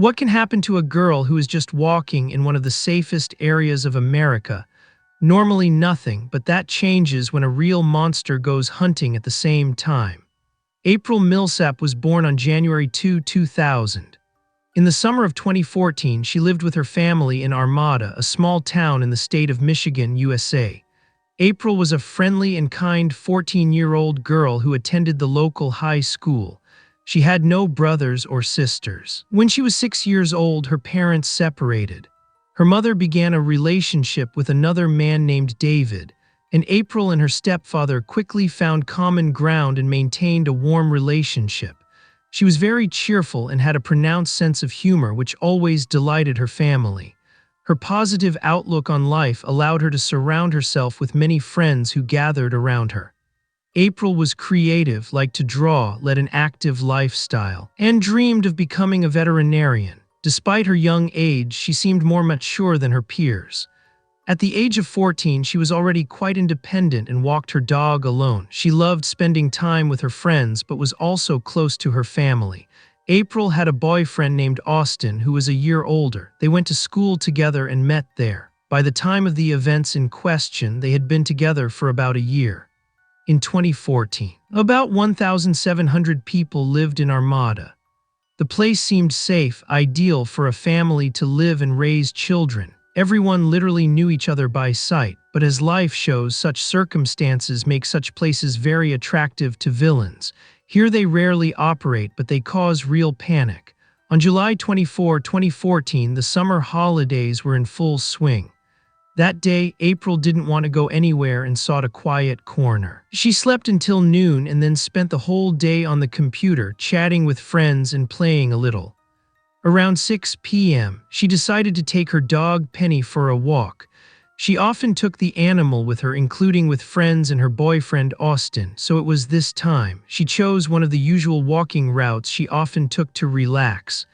What can happen to a girl who is just walking in one of the safest areas of America? Normally nothing, but that changes when a real monster goes hunting at the same time. April Millsap was born on January 2, 2000. In the summer of 2014, she lived with her family in Armada, a small town in the state of Michigan, USA. April was a friendly and kind 14-year-old girl who attended the local high school. She had no brothers or sisters. When she was 6 years old, her parents separated. Her mother began a relationship with another man named David, and April and her stepfather quickly found common ground and maintained a warm relationship. She was very cheerful and had a pronounced sense of humor which always delighted her family. Her positive outlook on life allowed her to surround herself with many friends who gathered around her. April was creative, liked to draw, led an active lifestyle, and dreamed of becoming a veterinarian. Despite her young age, she seemed more mature than her peers. At the age of 14, she was already quite independent and walked her dog alone. She loved spending time with her friends, but was also close to her family. April had a boyfriend named Austin who was a year older. They went to school together and met there. By the time of the events in question, they had been together for about a year. In 2014, about 1,700 people lived in Armada. The place seemed safe, ideal for a family to live and raise children. Everyone literally knew each other by sight, but as life shows, such circumstances make such places very attractive to villains. Here they rarely operate, but they cause real panic. On July 24, 2014, the summer holidays were in full swing. That day, April didn't want to go anywhere and sought a quiet corner. She slept until noon and then spent the whole day on the computer, chatting with friends and playing a little. Around 6 p.m., she decided to take her dog Penny for a walk. She often took the animal with her, including with friends and her boyfriend Austin, so it was this time. She chose one of the usual walking routes she often took to relax.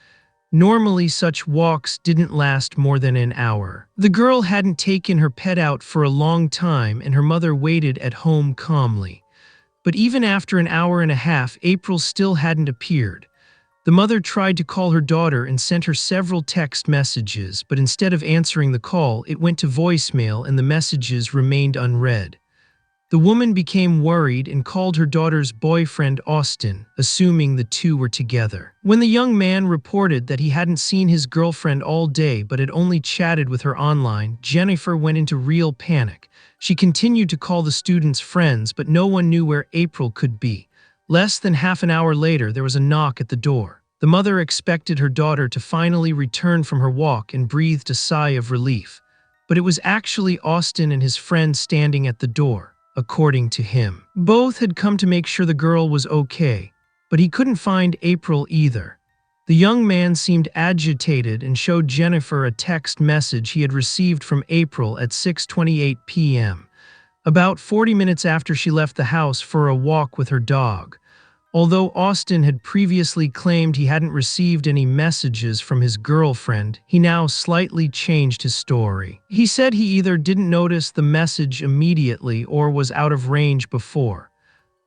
Normally, such walks didn't last more than an hour. The girl hadn't taken her pet out for a long time, and her mother waited at home calmly. But even after an hour and a half, April still hadn't appeared. The mother tried to call her daughter and sent her several text messages, but instead of answering the call, it went to voicemail and the messages remained unread. The woman became worried and called her daughter's boyfriend Austin, assuming the two were together. When the young man reported that he hadn't seen his girlfriend all day but had only chatted with her online, Jennifer went into real panic. She continued to call the students' friends, but no one knew where April could be. Less than half an hour later, there was a knock at the door. The mother expected her daughter to finally return from her walk and breathed a sigh of relief. But it was actually Austin and his friend standing at the door. According to him, both had come to make sure the girl was okay, but he couldn't find April either. The young man seemed agitated and showed Jennifer a text message he had received from April at 6:28 p.m., about 40 minutes after she left the house for a walk with her dog. Although Austin had previously claimed he hadn't received any messages from his girlfriend, he now slightly changed his story. He said he either didn't notice the message immediately or was out of range before.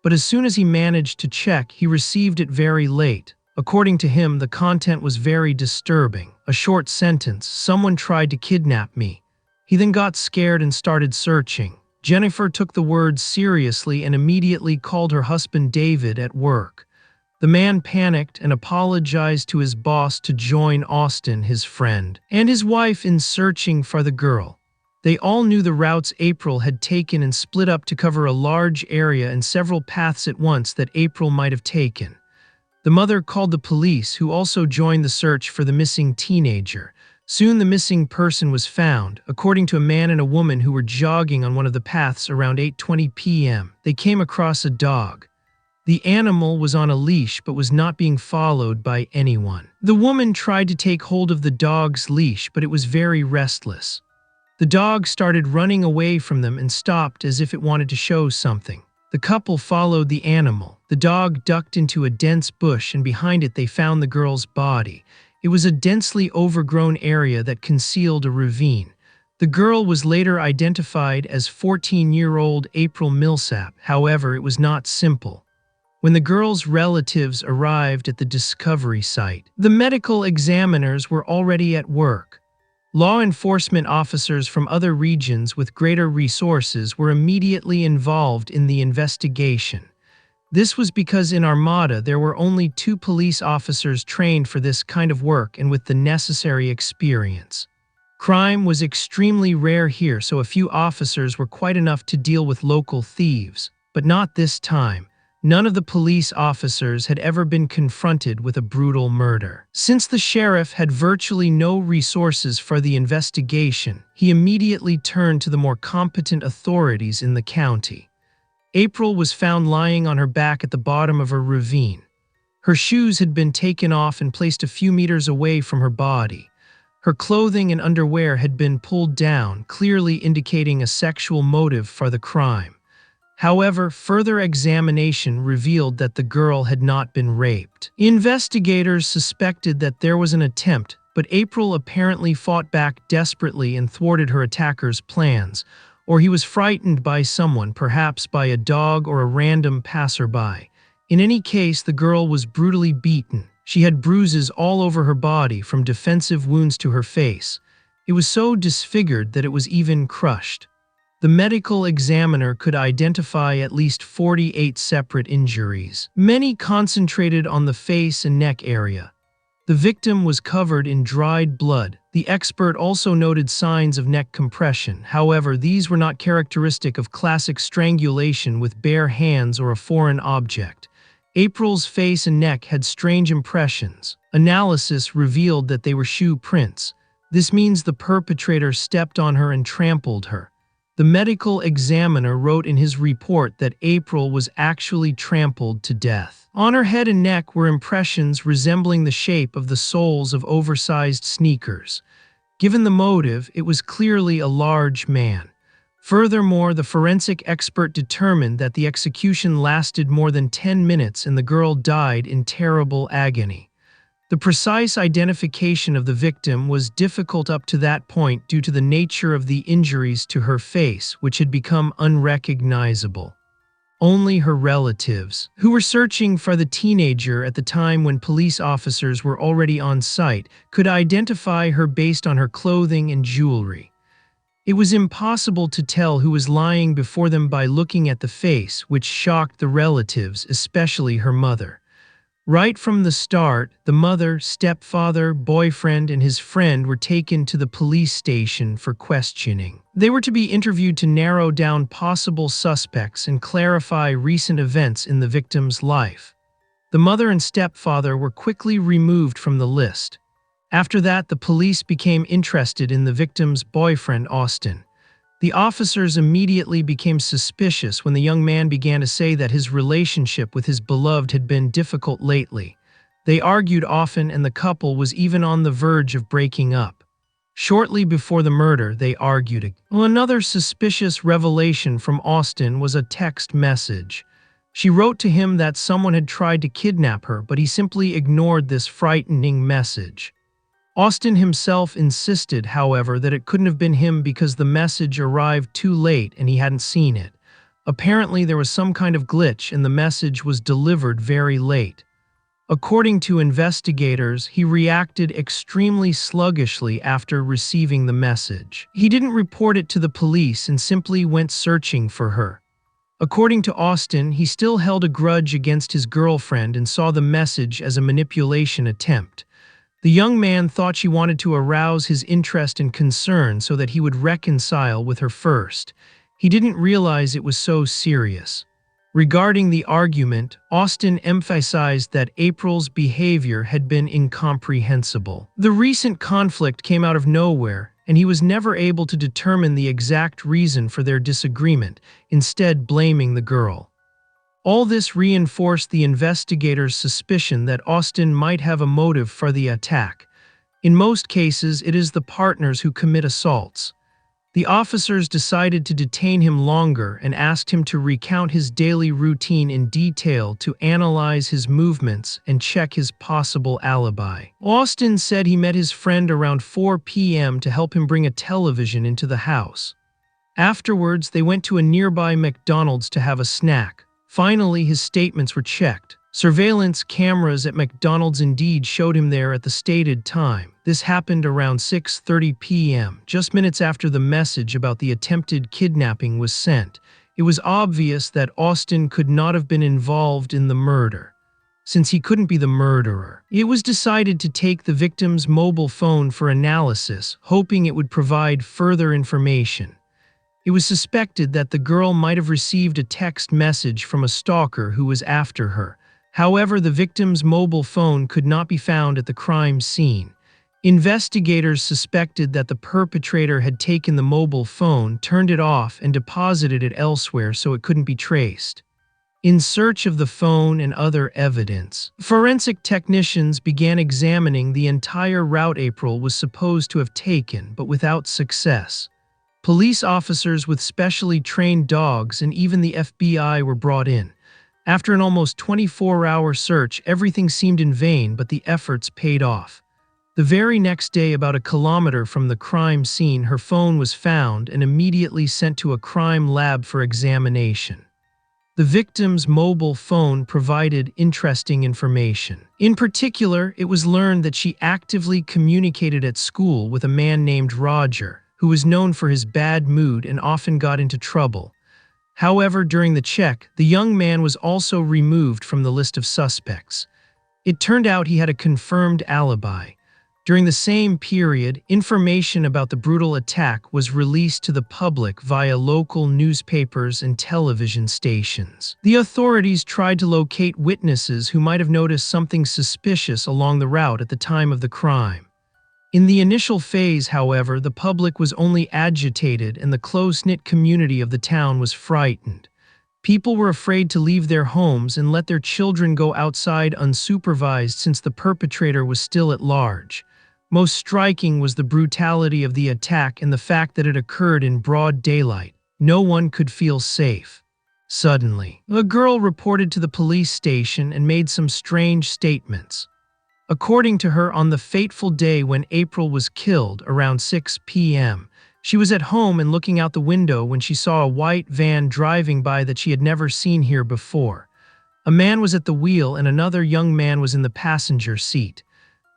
But as soon as he managed to check, he received it very late. According to him, the content was very disturbing. A short sentence, "Someone tried to kidnap me." He then got scared and started searching. Jennifer took the words seriously and immediately called her husband David at work. The man panicked and apologized to his boss to join Austin, his friend, and his wife in searching for the girl. They all knew the routes April had taken and split up to cover a large area and several paths at once that April might have taken. The mother called the police, who also joined the search for the missing teenager. Soon the missing person was found. According to a man and a woman who were jogging on one of the paths around 8:20 p.m., they came across a dog. The animal was on a leash but was not being followed by anyone. The woman tried to take hold of the dog's leash, but it was very restless. The dog started running away from them and stopped as if it wanted to show something. The couple followed the animal. The dog ducked into a dense bush, and behind it they found the girl's body. It was a densely overgrown area that concealed a ravine. The girl was later identified as 14-year-old April Milsap. However, it was not simple. When the girl's relatives arrived at the discovery site, the medical examiners were already at work. Law enforcement officers from other regions with greater resources were immediately involved in the investigation. This was because in Armada there were only 2 police officers trained for this kind of work and with the necessary experience. Crime was extremely rare here, so a few officers were quite enough to deal with local thieves. But not this time. None of the police officers had ever been confronted with a brutal murder. Since the sheriff had virtually no resources for the investigation, he immediately turned to the more competent authorities in the county. April was found lying on her back at the bottom of a ravine. Her shoes had been taken off and placed a few meters away from her body. Her clothing and underwear had been pulled down, clearly indicating a sexual motive for the crime. However, further examination revealed that the girl had not been raped. Investigators suspected that there was an attempt, but April apparently fought back desperately and thwarted her attacker's plans, or he was frightened by someone, perhaps by a dog or a random passerby. In any case, the girl was brutally beaten. She had bruises all over her body, from defensive wounds to her face. It was so disfigured that it was even crushed. The medical examiner could identify at least 48 separate injuries, many concentrated on the face and neck area. The victim was covered in dried blood. The expert also noted signs of neck compression. However, these were not characteristic of classic strangulation with bare hands or a foreign object. April's face and neck had strange impressions. Analysis revealed that they were shoe prints. This means the perpetrator stepped on her and trampled her. The medical examiner wrote in his report that April was actually trampled to death. On her head and neck were impressions resembling the shape of the soles of oversized sneakers. Given the motive, it was clearly a large man. Furthermore, the forensic expert determined that the execution lasted more than 10 minutes and the girl died in terrible agony. The precise identification of the victim was difficult up to that point due to the nature of the injuries to her face, which had become unrecognizable. Only her relatives, who were searching for the teenager at the time when police officers were already on site, could identify her based on her clothing and jewelry. It was impossible to tell who was lying before them by looking at the face, which shocked the relatives, especially her mother. Right from the start, the mother, stepfather, boyfriend, and his friend were taken to the police station for questioning. They were to be interviewed to narrow down possible suspects and clarify recent events in the victim's life. The mother and stepfather were quickly removed from the list. After that, the police became interested in the victim's boyfriend, Austin. The officers immediately became suspicious when the young man began to say that his relationship with his beloved had been difficult lately. They argued often, and the couple was even on the verge of breaking up. Shortly before the murder, they argued again. Another suspicious revelation from Austin was a text message. She wrote to him that someone had tried to kidnap her, but he simply ignored this frightening message. Austin himself insisted, however, that it couldn't have been him because the message arrived too late and he hadn't seen it. Apparently, there was some kind of glitch and the message was delivered very late. According to investigators, he reacted extremely sluggishly after receiving the message. He didn't report it to the police and simply went searching for her. According to Austin, he still held a grudge against his girlfriend and saw the message as a manipulation attempt. The young man thought she wanted to arouse his interest and concern so that he would reconcile with her first. He didn't realize it was so serious. Regarding the argument, Austin emphasized that April's behavior had been incomprehensible. The recent conflict came out of nowhere, and he was never able to determine the exact reason for their disagreement, instead blaming the girl. All this reinforced the investigators' suspicion that Austin might have a motive for the attack. In most cases, it is the partners who commit assaults. The officers decided to detain him longer and asked him to recount his daily routine in detail to analyze his movements and check his possible alibi. Austin said he met his friend around 4 p.m. to help him bring a television into the house. Afterwards, they went to a nearby McDonald's to have a snack. Finally, his statements were checked. Surveillance cameras at McDonald's indeed showed him there at the stated time. This happened around 6:30 p.m., just minutes after the message about the attempted kidnapping was sent. It was obvious that Austin could not have been involved in the murder, since he couldn't be the murderer. It was decided to take the victim's mobile phone for analysis, hoping it would provide further information. It was suspected that the girl might have received a text message from a stalker who was after her. However, the victim's mobile phone could not be found at the crime scene. Investigators suspected that the perpetrator had taken the mobile phone, turned it off, and deposited it elsewhere so it couldn't be traced. In search of the phone and other evidence, forensic technicians began examining the entire route April was supposed to have taken, but without success. Police officers with specially trained dogs and even the FBI were brought in. After an almost 24-hour search, everything seemed in vain, but the efforts paid off. The very next day, about a kilometer from the crime scene, her phone was found and immediately sent to a crime lab for examination. The victim's mobile phone provided interesting information. In particular, it was learned that she actively communicated at school with a man named Roger, who was known for his bad mood and often got into trouble. However, during the check, the young man was also removed from the list of suspects. It turned out he had a confirmed alibi. During the same period, information about the brutal attack was released to the public via local newspapers and television stations. The authorities tried to locate witnesses who might have noticed something suspicious along the route at the time of the crime. In the initial phase, however, the public was only agitated and the close-knit community of the town was frightened. People were afraid to leave their homes and let their children go outside unsupervised since the perpetrator was still at large. Most striking was the brutality of the attack and the fact that it occurred in broad daylight. No one could feel safe. Suddenly, a girl reported to the police station and made some strange statements. According to her, on the fateful day when April was killed, around 6 p.m., she was at home and looking out the window when she saw a white van driving by that she had never seen here before. A man was at the wheel and another young man was in the passenger seat.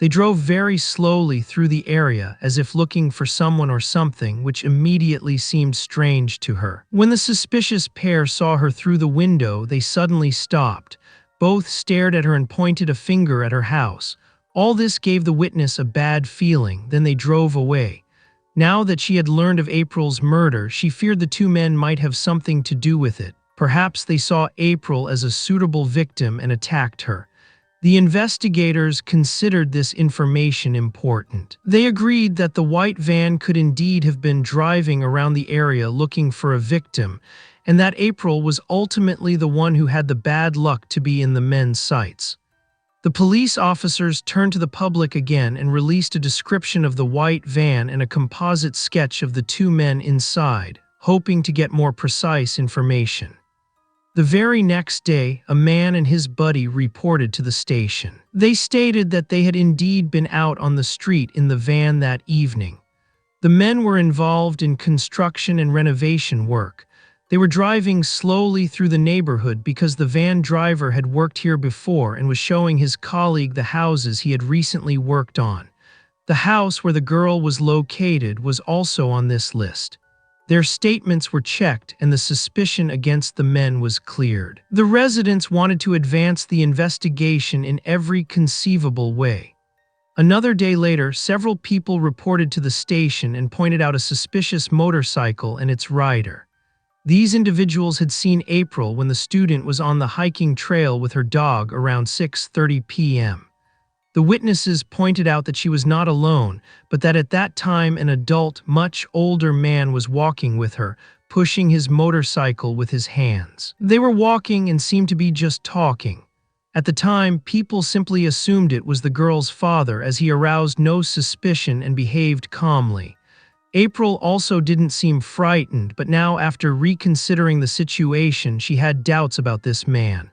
They drove very slowly through the area as if looking for someone or something, which immediately seemed strange to her. When the suspicious pair saw her through the window, they suddenly stopped. Both stared at her and pointed a finger at her house. All this gave the witness a bad feeling, then they drove away. Now that she had learned of April's murder, she feared the two men might have something to do with it. Perhaps they saw April as a suitable victim and attacked her. The investigators considered this information important. They agreed that the white van could indeed have been driving around the area looking for a victim, and that April was ultimately the one who had the bad luck to be in the men's sights. The police officers turned to the public again and released a description of the white van and a composite sketch of the two men inside, hoping to get more precise information. The very next day, a man and his buddy reported to the station. They stated that they had indeed been out on the street in the van that evening. The men were involved in construction and renovation work. They were driving slowly through the neighborhood because the van driver had worked here before and was showing his colleague the houses he had recently worked on. The house where the girl was located was also on this list. Their statements were checked and the suspicion against the men was cleared. The residents wanted to advance the investigation in every conceivable way. Another day later, several people reported to the station and pointed out a suspicious motorcycle and its rider. These individuals had seen April when the student was on the hiking trail with her dog around 6:30 p.m. The witnesses pointed out that she was not alone, but that at that time an adult, much older man was walking with her, pushing his motorcycle with his hands. They were walking and seemed to be just talking. At the time, people simply assumed it was the girl's father as he aroused no suspicion and behaved calmly. April also didn't seem frightened, but now after reconsidering the situation, she had doubts about this man.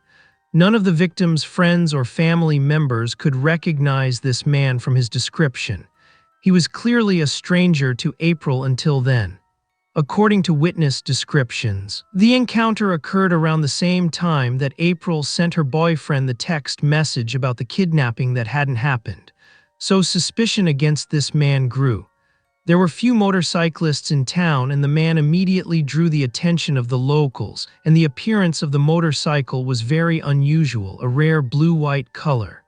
None of the victim's friends or family members could recognize this man from his description. He was clearly a stranger to April until then. according to witness descriptions. The encounter occurred around the same time that April sent her boyfriend the text message about the kidnapping that hadn't happened, so suspicion against this man grew. There were few motorcyclists in town, and the man immediately drew the attention of the locals, and the appearance of the motorcycle was very unusual, a rare blue-white color.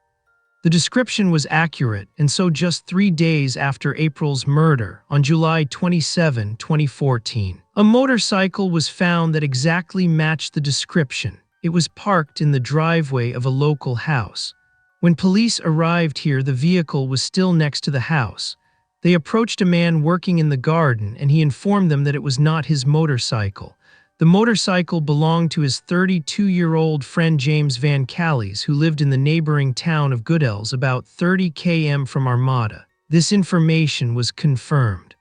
The description was accurate, and so just 3 days after April's murder, on July 27, 2014, a motorcycle was found that exactly matched the description. It was parked in the driveway of a local house. When police arrived here, the vehicle was still next to the house. They approached a man working in the garden, and he informed them that it was not his motorcycle. The motorcycle belonged to his 32-year-old friend James Vancalis, who lived in the neighboring town of Goodells, about 30 km from Armada. This information was confirmed.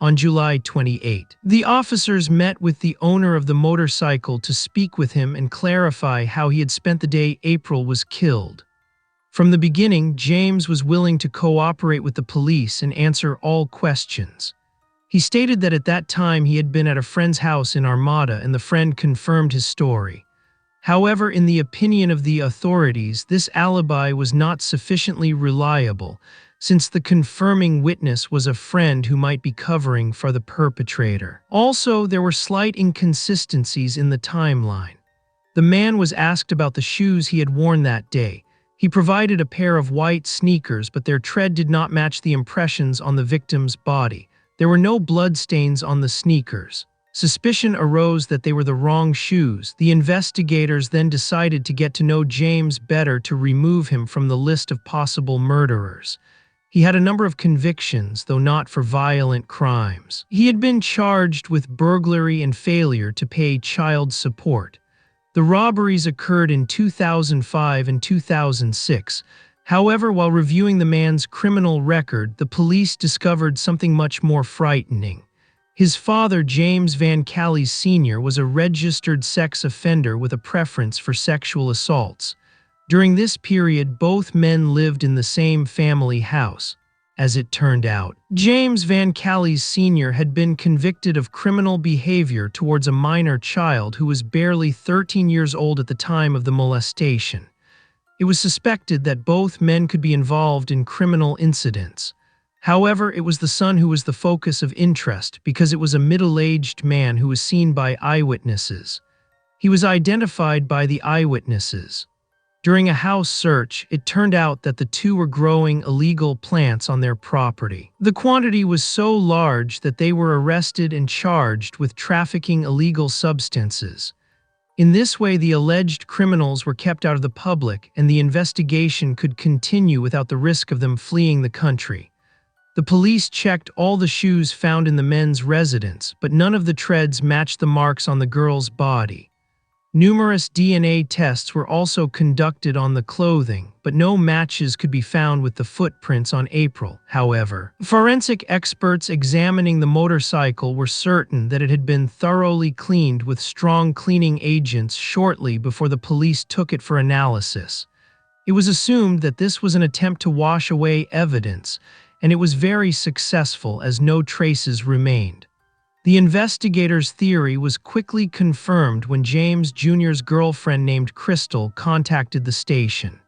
On July 28, the officers met with the owner of the motorcycle to speak with him and clarify how he had spent the day April was killed. From the beginning, James was willing to cooperate with the police and answer all questions. He stated that at that time he had been at a friend's house in Armada, and the friend confirmed his story. However, in the opinion of the authorities, this alibi was not sufficiently reliable, since the confirming witness was a friend who might be covering for the perpetrator. Also, there were slight inconsistencies in the timeline. The man was asked about the shoes he had worn that day. He provided a pair of white sneakers, but their tread did not match the impressions on the victim's body. There were no bloodstains on the sneakers. Suspicion arose that they were the wrong shoes. The investigators then decided to get to know James better to remove him from the list of possible murderers. He had a number of convictions, though not for violent crimes. He had been charged with burglary and failure to pay child support. The robberies occurred in 2005 and 2006. However, while reviewing the man's criminal record, the police discovered something much more frightening. His father, James Vancalis Sr., was a registered sex offender with a preference for sexual assaults. During this period, both men lived in the same family house. As it turned out, James Vancalis Sr. had been convicted of criminal behavior towards a minor child who was barely 13 years old at the time of the molestation. It was suspected that both men could be involved in criminal incidents. However, it was the son who was the focus of interest because it was a middle-aged man who was seen by eyewitnesses. He was identified by the eyewitnesses. During a house search, it turned out that the two were growing illegal plants on their property. The quantity was so large that they were arrested and charged with trafficking illegal substances. In this way, the alleged criminals were kept out of the public, and the investigation could continue without the risk of them fleeing the country. The police checked all the shoes found in the men's residence, but none of the treads matched the marks on the girl's body. Numerous DNA tests were also conducted on the clothing, but no matches could be found with the footprints on April. However, forensic experts examining the motorcycle were certain that it had been thoroughly cleaned with strong cleaning agents shortly before the police took it for analysis. It was assumed that this was an attempt to wash away evidence, and it was very successful as no traces remained. The investigators' theory was quickly confirmed when James Jr.'s girlfriend named Crystal contacted the station.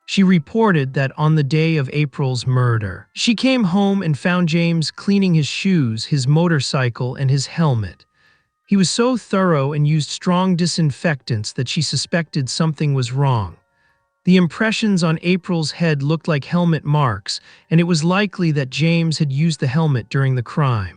She reported that on the day of April's murder, she came home and found James cleaning his shoes, his motorcycle, and his helmet. He was so thorough and used strong disinfectants that she suspected something was wrong. The impressions on April's head looked like helmet marks, and it was likely that James had used the helmet during the crime.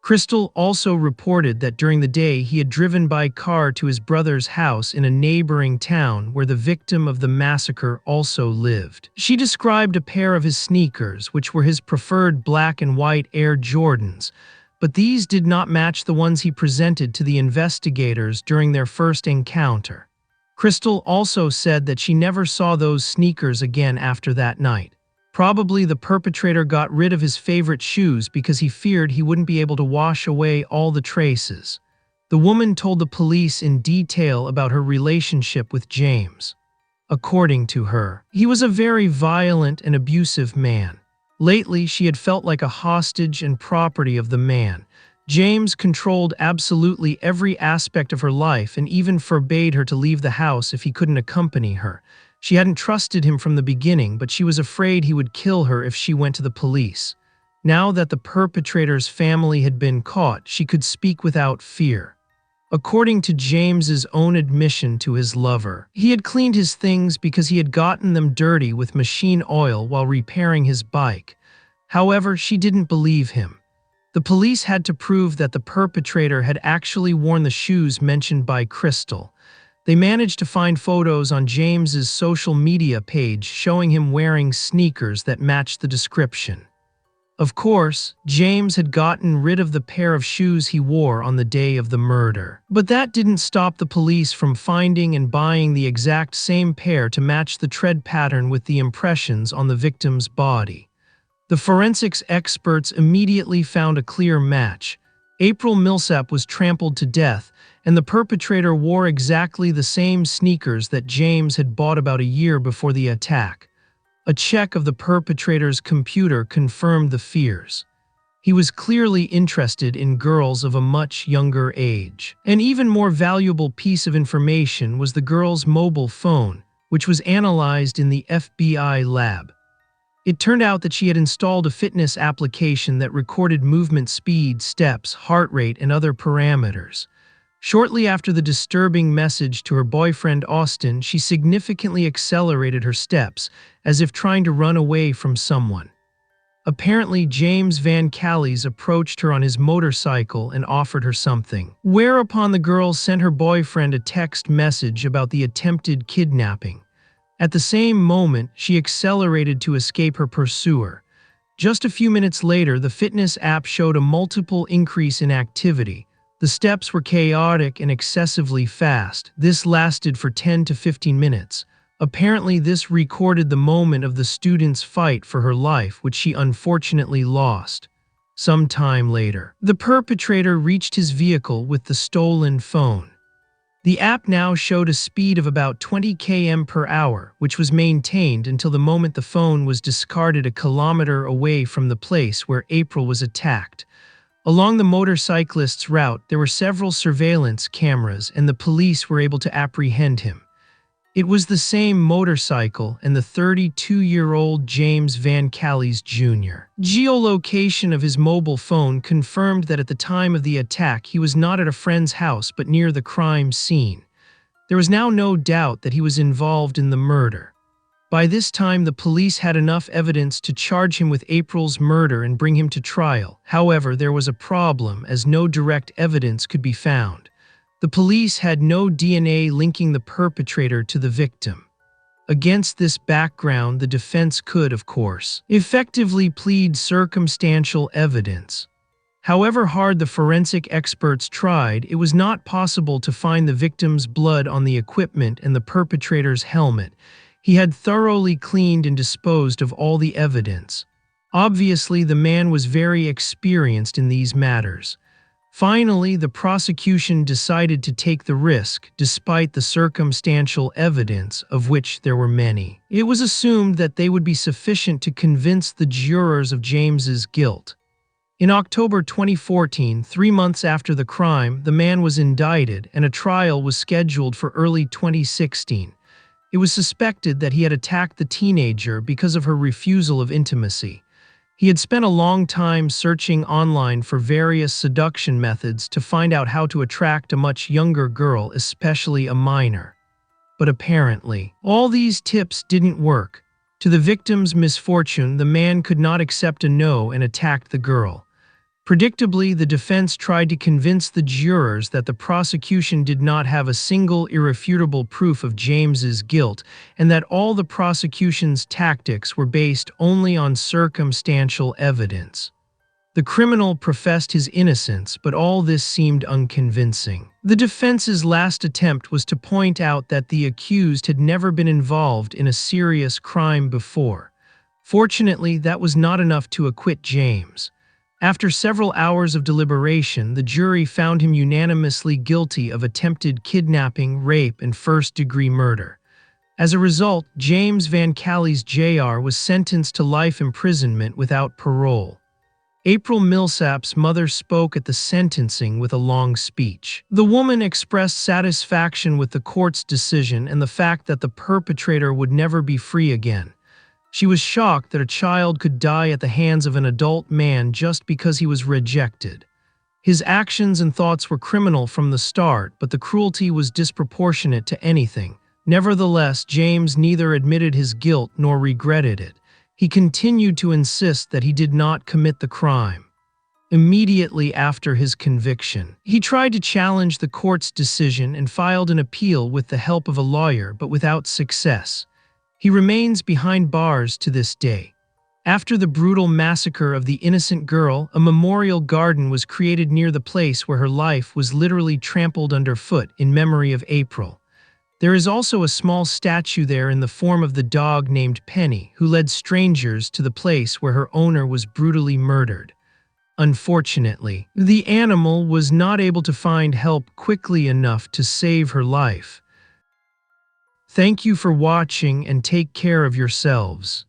Crystal also reported that during the day he had driven by car to his brother's house in a neighboring town where the victim of the massacre also lived. She described a pair of his sneakers, which were his preferred black and white Air Jordans, but these did not match the ones he presented to the investigators during their first encounter. Crystal also said that she never saw those sneakers again after that night. Probably the perpetrator got rid of his favorite shoes because he feared he wouldn't be able to wash away all the traces. The woman told the police in detail about her relationship with James. According to her, he was a very violent and abusive man. Lately, she had felt like a hostage and property of the man. James controlled absolutely every aspect of her life and even forbade her to leave the house if he couldn't accompany her. She hadn't trusted him from the beginning, but she was afraid he would kill her if she went to the police. Now that the perpetrator's family had been caught, she could speak without fear. According to James's own admission to his lover, he had cleaned his things because he had gotten them dirty with machine oil while repairing his bike. However, she didn't believe him. The police had to prove that the perpetrator had actually worn the shoes mentioned by Crystal. They managed to find photos on James's social media page showing him wearing sneakers that matched the description. Of course, James had gotten rid of the pair of shoes he wore on the day of the murder. But that didn't stop the police from finding and buying the exact same pair to match the tread pattern with the impressions on the victim's body. The forensics experts immediately found a clear match. April Millsap was trampled to death, and the perpetrator wore exactly the same sneakers that James had bought about a year before the attack. A check of the perpetrator's computer confirmed the fears. He was clearly interested in girls of a much younger age. An even more valuable piece of information was the girl's mobile phone, which was analyzed in the FBI lab. It turned out that she had installed a fitness application that recorded movement speed, steps, heart rate, and other parameters. Shortly after the disturbing message to her boyfriend Austin, she significantly accelerated her steps, as if trying to run away from someone. Apparently, James Vancalis approached her on his motorcycle and offered her something, whereupon the girl sent her boyfriend a text message about the attempted kidnapping. At the same moment, she accelerated to escape her pursuer. Just a few minutes later, the fitness app showed a multiple increase in activity. The steps were chaotic and excessively fast. This lasted for 10 to 15 minutes. Apparently, this recorded the moment of the student's fight for her life, which she unfortunately lost. Some time later, the perpetrator reached his vehicle with the stolen phone. The app now showed a speed of about 20 km per hour, which was maintained until the moment the phone was discarded a kilometer away from the place where April was attacked. Along the motorcyclist's route, there were several surveillance cameras, and the police were able to apprehend him. It was the same motorcycle and the 32-year-old James Vancalis Jr. Geolocation of his mobile phone confirmed that at the time of the attack he was not at a friend's house but near the crime scene. There was now no doubt that he was involved in the murder. By this time, the police had enough evidence to charge him with April's murder and bring him to trial. However, there was a problem, as no direct evidence could be found. The police had no DNA linking the perpetrator to the victim. Against this background, the defense could, of course, effectively plead circumstantial evidence. However hard the forensic experts tried, it was not possible to find the victim's blood on the equipment and the perpetrator's helmet. He had thoroughly cleaned and disposed of all the evidence. Obviously, the man was very experienced in these matters. Finally, the prosecution decided to take the risk, despite the circumstantial evidence, of which there were many. It was assumed that they would be sufficient to convince the jurors of James's guilt. In October 2014, 3 months after the crime, the man was indicted and a trial was scheduled for early 2016. It was suspected that he had attacked the teenager because of her refusal of intimacy. He had spent a long time searching online for various seduction methods to find out how to attract a much younger girl, especially a minor. But apparently, all these tips didn't work. To the victim's misfortune, the man could not accept a no and attacked the girl. Predictably, the defense tried to convince the jurors that the prosecution did not have a single irrefutable proof of James's guilt and that all the prosecution's tactics were based only on circumstantial evidence. The criminal professed his innocence, but all this seemed unconvincing. The defense's last attempt was to point out that the accused had never been involved in a serious crime before. Fortunately, that was not enough to acquit James. After several hours of deliberation, the jury found him unanimously guilty of attempted kidnapping, rape, and first-degree murder. As a result, James Vancalis Jr. was sentenced to life imprisonment without parole. April Millsap's mother spoke at the sentencing with a long speech. The woman expressed satisfaction with the court's decision and the fact that the perpetrator would never be free again. She was shocked that a child could die at the hands of an adult man just because he was rejected. His actions and thoughts were criminal from the start, but the cruelty was disproportionate to anything. Nevertheless, James neither admitted his guilt nor regretted it. He continued to insist that he did not commit the crime. Immediately after his conviction, he tried to challenge the court's decision and filed an appeal with the help of a lawyer, but without success. He remains behind bars to this day. After the brutal massacre of the innocent girl, a memorial garden was created near the place where her life was literally trampled underfoot in memory of April. There is also a small statue there in the form of the dog named Penny, who led strangers to the place where her owner was brutally murdered. Unfortunately, the animal was not able to find help quickly enough to save her life. Thank you for watching and take care of yourselves.